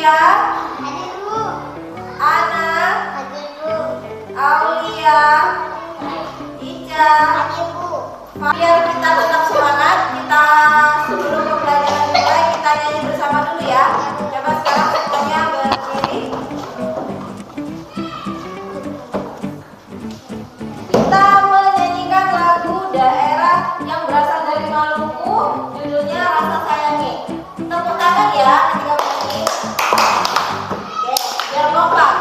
Ria, Hadir Bu. Ana, Hadir Bu. Aulia, Ica. Hadir Bu. Biar kita tetap semangat, kita sebelum pembelajaran dimulai kita nyanyi bersama dulu ya. Coba sekarang semuanya berdiri. Kita menyanyikan lagu daerah yang berasal dari Maluku, judulnya Rasa Sayangi. Tepuk tangan ya ketika bernyanyi. Oke, biar kompak.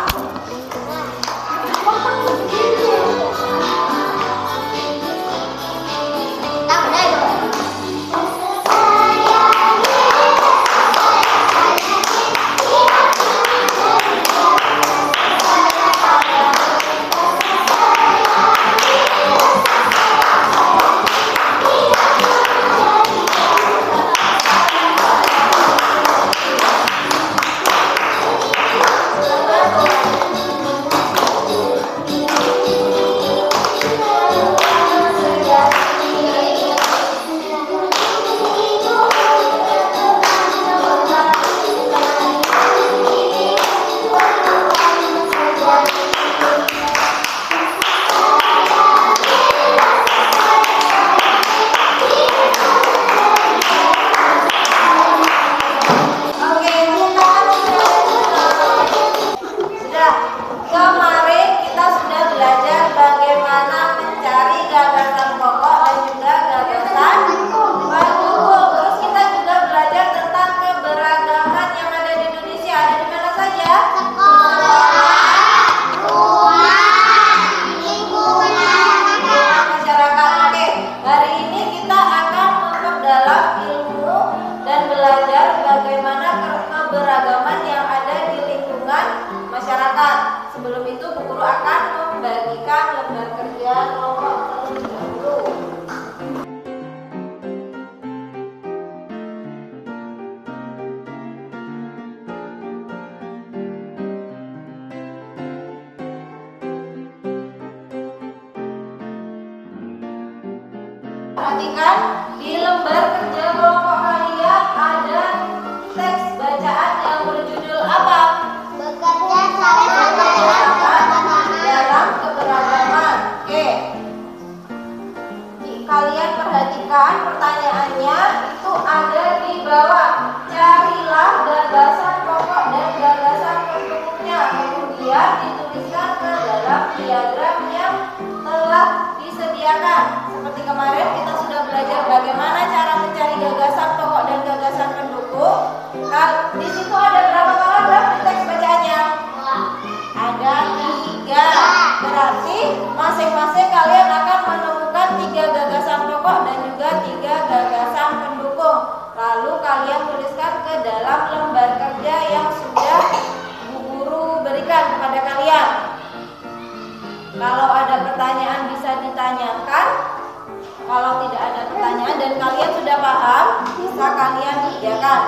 Kemarin kita sudah belajar bagaimana mencari gagasan pokok dan juga gagasan pendukung. Terus kita juga belajar tentang keberagaman yang ada di Indonesia. Ada di mana saja? Sekolah, rumah, lingkungan, Masyarakat. Oke, hari ini kita akan memperdalam ilmu dan belajar bagaimana keberagaman yang ada di lingkungan masyarakat. Sebelum itu, Bu Guru akan membagikan lembar kerja kelompok terlebih dahulu. Perhatikan di lembar kerja kelompok kalian ada teks bacaan yang berjudul apa? bekerja sama Dalam keberagaman. Oke. Kalian perhatikan pertanyaannya itu ada di bawah. Carilah gagasan pokok dan gagasan pendukungnya. Kemudian dituliskan ke dalam diagram yang telah disediakan. Seperti kemarin kita sudah belajar bagaimana cara mencari gagasan pokok dan gagasan pendukung. Di situ ada berapa paragraf di teks bacaannya? Ada 3. Berarti masing-masing kalian akan menemukan 3 gagasan pokok dan juga 3 gagasan pendukung. Lalu kalian tuliskan ke dalam lembar kerja yang sudah Bu Guru berikan kepada kalian. Kalau ada pertanyaan bisa ditanyakan. Kalau tidak ada pertanyaan dan kalian sudah paham, bisa kalian kerjakan.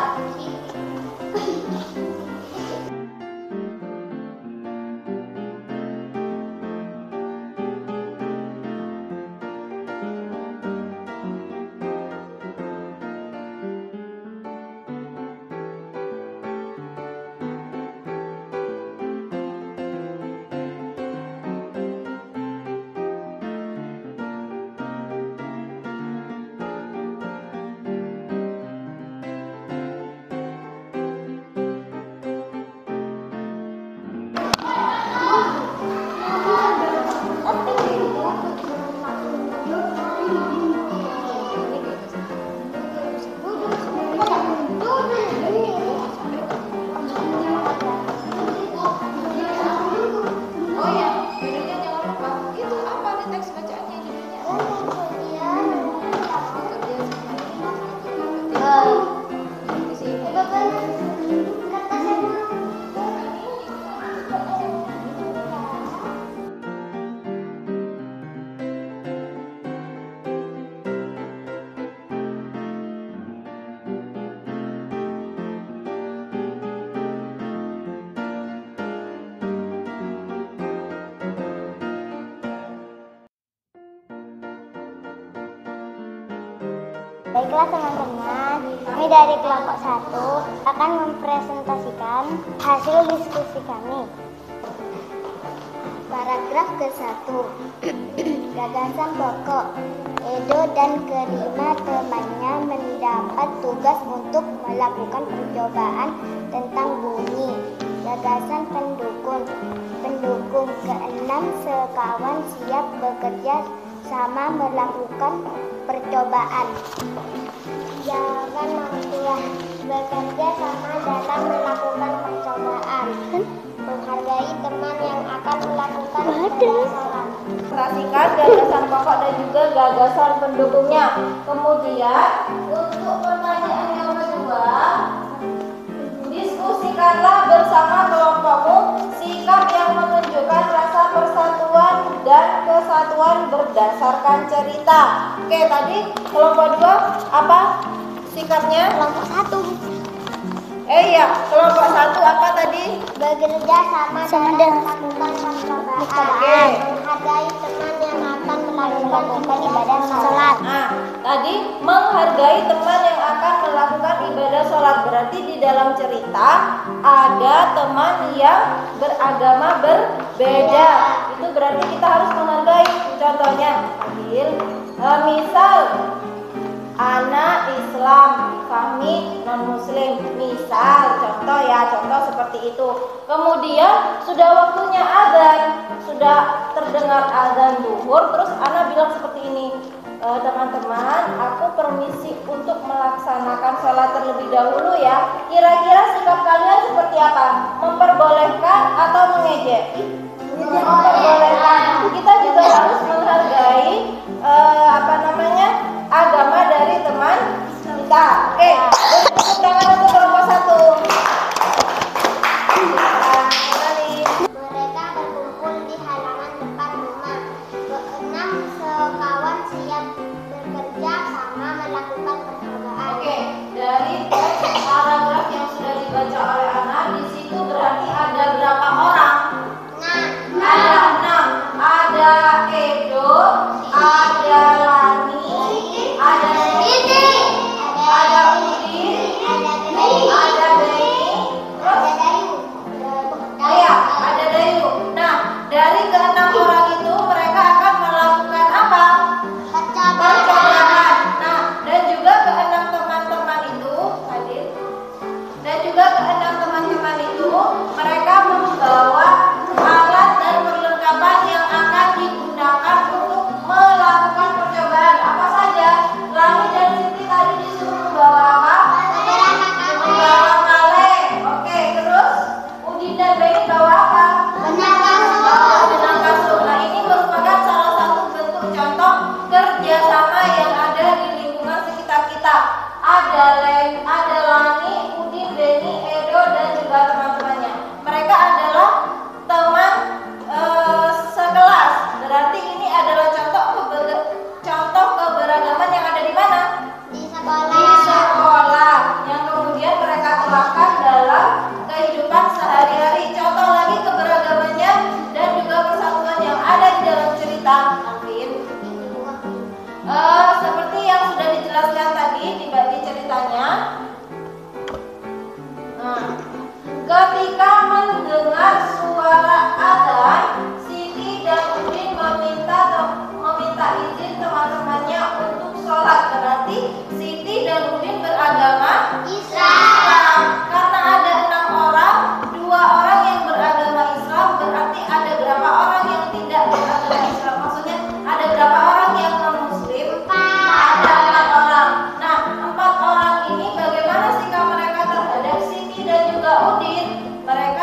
Baiklah teman-teman, kami dari kelompok 1 akan mempresentasikan hasil diskusi kami. Paragraf ke-1. Gagasan pokok. Edo dan kelima temannya mendapat tugas untuk melakukan percobaan tentang bumi. Gagasan pendukung. Pendukung ke-6 sekawan siap bekerja sama melakukan percobaan. Jangan mengkuah bekerja sama dalam melakukan percobaan. Menghargai teman yang akan melakukan percobaan. Presentasikan gagasan pokok dan juga gagasan pendukungnya. Kemudian untuk pertanyaan yang kedua, diskusikanlah bersama kelompokmu sikap yang menunjukkan rasa persatuan dan kesatuan berdasarkan cerita. Oke, tadi kelompok 2 apa sikapnya? Kelompok 1 Iya, kelompok 1 apa tadi? bekerja sama dalam melakukan percobaan. Menghargai teman yang akan melakukan ibadah sholat. Nah, tadi menghargai teman yang akan melakukan ibadah sholat. Berarti di dalam cerita ada teman yang beragama berbeda. Itu berarti kita harus menghargai. Contohnya, Adil, misal anak Islam, Fahmi non-muslim. Misal, contoh seperti itu. Kemudian sudah waktunya azan, sudah terdengar azan zuhur, terus Ana bilang seperti ini, teman-teman, aku permisi untuk melaksanakan sholat terlebih dahulu ya. Kira-kira sikap kalian seperti apa? Memperbolehkan atau mengejek? Memperbolehkan. Kita juga harus menghargai agama dari teman kita. Oke, tepuk tangan untuk kelompok 1. Mereka berkumpul di halaman depan rumah. Keenam sekawan siap bekerja sama melakukan percobaan. Oke, dari teks paragraf yang sudah dibaca oleh Ana, di situ berarti ada berapa orang? Ada 6. Ada Edo, ada Lani, ada Siti, ada Udin, ada Beni, terus iya, ada Dayu. Nah, dari ke-6 orang itu mereka akan melakukan apa? Percobaan. Nah, dan juga ke-6 teman-teman itu, hadir. Dan juga ke-6 teman-teman itu mereka membawa alat dan perlengkapan yang akan digunakan untuk melakukan percobaan. Apa saja? Lani dan Siti tadi disuruh membawa apa? Membawa kaleng. Oke, terus Udin dan Beni bawa apa? Benang kasut. Nah, ini merupakan salah satu bentuk contoh kerjasama yang ada di lingkungan sekitar kita. Ada Lani, Udin, Beni, Edo, dan juga teman-temannya. Mereka adalah teman sekelas. Berarti ini adalah contoh keberagaman yang ada di mana? Di Di sekolah. sekolah, yang kemudian mereka terapkan dalam kehidupan sehari-hari. Contoh lagi keberagamannya dan juga persatuan yang ada di dalam cerita. Alvin, seperti yang sudah dijelaskan tadi di ceritanya. Nah, ketika mendengar suara adzan, Siti dan Udin meminta izin teman-temannya untuk sholat. Berarti Siti dan Udin beragama Islam. Karena ada 6 orang, 2 orang yang beragama Islam, berarti ada berapa orang yang tidak beragama Islam? Maksudnya ada berapa orang yang non-muslim? Ada 4 orang. Nah, 4 orang ini bagaimana sikap mereka terhadap Siti dan juga Udin? Mereka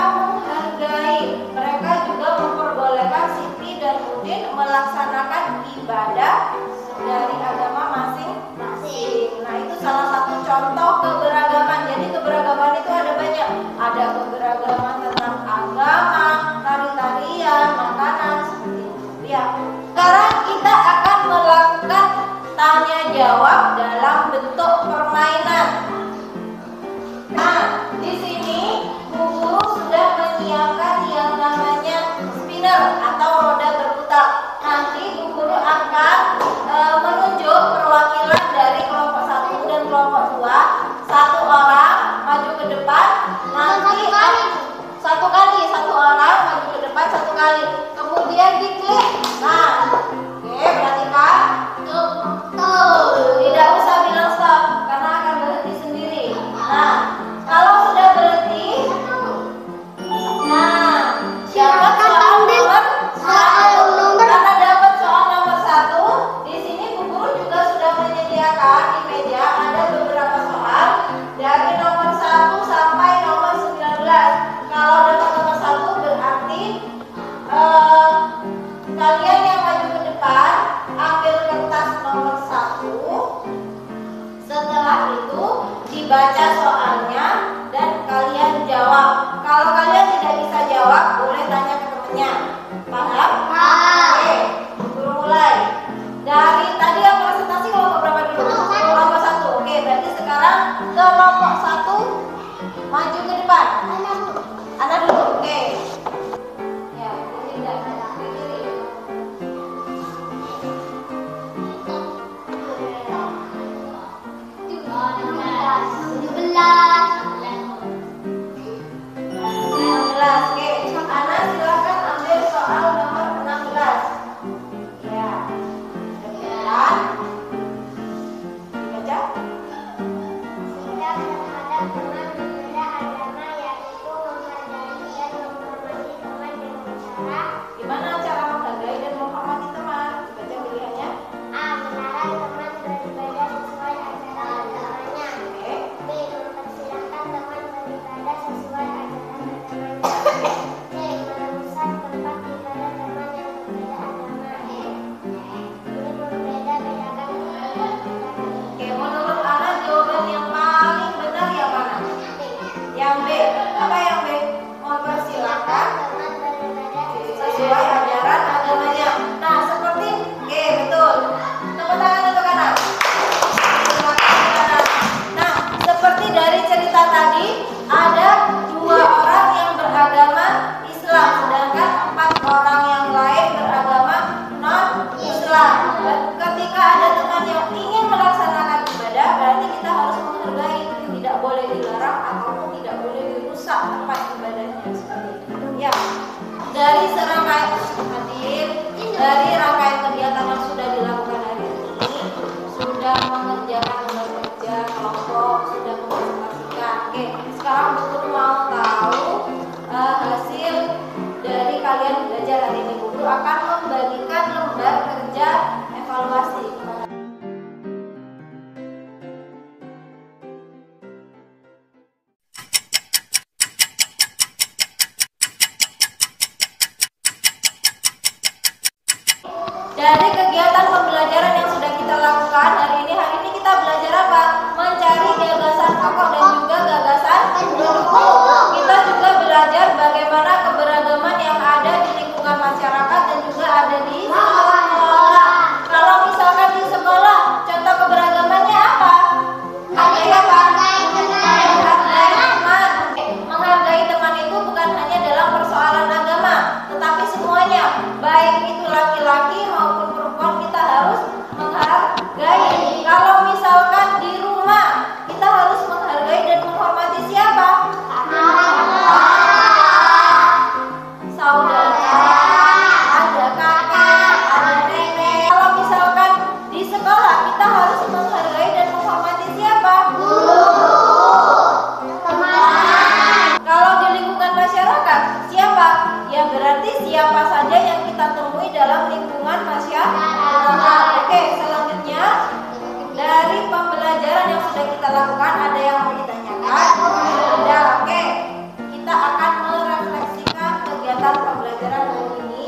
Maju ke depan. Anak dulu. Oke. Ya, ini enggak ada ke kiri. Oke, Ana silakan ambil soal nomor 16. Ya. Kemudian dibaca. Sikap terhadap teman berbeda agama yaitu menghargai dan menghormati teman dengan cara Gimana cara menghargai dan menghormati teman? Dibaca pilihannya. A. Melarang teman beribadah sesuai ajaran agamanya. Oke. B. Mempersilahkan teman beribadah sesuai ajaran agamanya. C. Merusak tempat ibadah teman yang berbeda agama. Ini membeda-bedakan perbedaan. Oke, menurut Ana jawaban yang paling benar yang mana? Yang B. Apa yang B? Mempersilahkan Teman beribadah sesuai ajaran agamanya. Nah, seperti oke, betul. Tepuk tangan untuk Ana. Silakan. Nah, seperti dari cerita tadi, ada 2 orang yang beragama Islam, sedangkan 4 orang yang lain beragama non-Islam. Dan ketika ada teman yang ingin melaksanakan ibadah, berarti kita harus menghargai, tidak boleh dilarang ataupun tidak boleh dirusak tempat ibadahnya seperti itu. Ya, dari serangkaian hadir, dari rangkaian kegiatan yang sudah dilakukan hari ini, sudah mengerjakan tugas kerja kelompok, sudah mempresentasikan. Oke, sekarang Bu Guru mau tahu hasil dari kalian belajar hari ini. Bu Guru akan membagikan lembar kerja evaluasi. Dari kegiatan pembelajaran yang sudah kita lakukan hari ini kita belajar apa? Mencari gagasan pokok dan juga gagasan pendukung. Kita juga belajar bagaimana keberagaman yang ada di lingkungan masyarakat dan juga ada di sekolah. Kalau misalkan di sekolah, contoh keberagamannya apa? Menghargai apa? Menghargai teman. Menghargai teman itu bukan hanya dalam persoalan agama, tetapi semuanya, baik itu laki-laki maupun perempuan, kita harus menghargai. Kalau misalkan di rumah, kita harus menghargai dan menghormati siapa? Saudara, ada kakak, ada nenek. Kalau misalkan di sekolah, kita harus menghargai dan menghormati siapa? Kalau di lingkungan masyarakat, siapa? Ya berarti siapa saja yang kita temui dalam lingkungan masyarakat. Oke, selanjutnya dari pembelajaran yang sudah kita lakukan, ada yang mau ditanyakan? Sudah, oke. Kita akan merefleksikan kegiatan pembelajaran hari ini.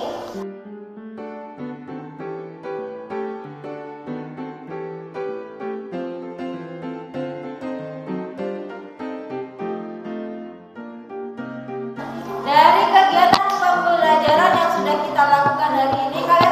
Dari kegiatan pembelajaran yang sudah kita lakukan hari ini, kalian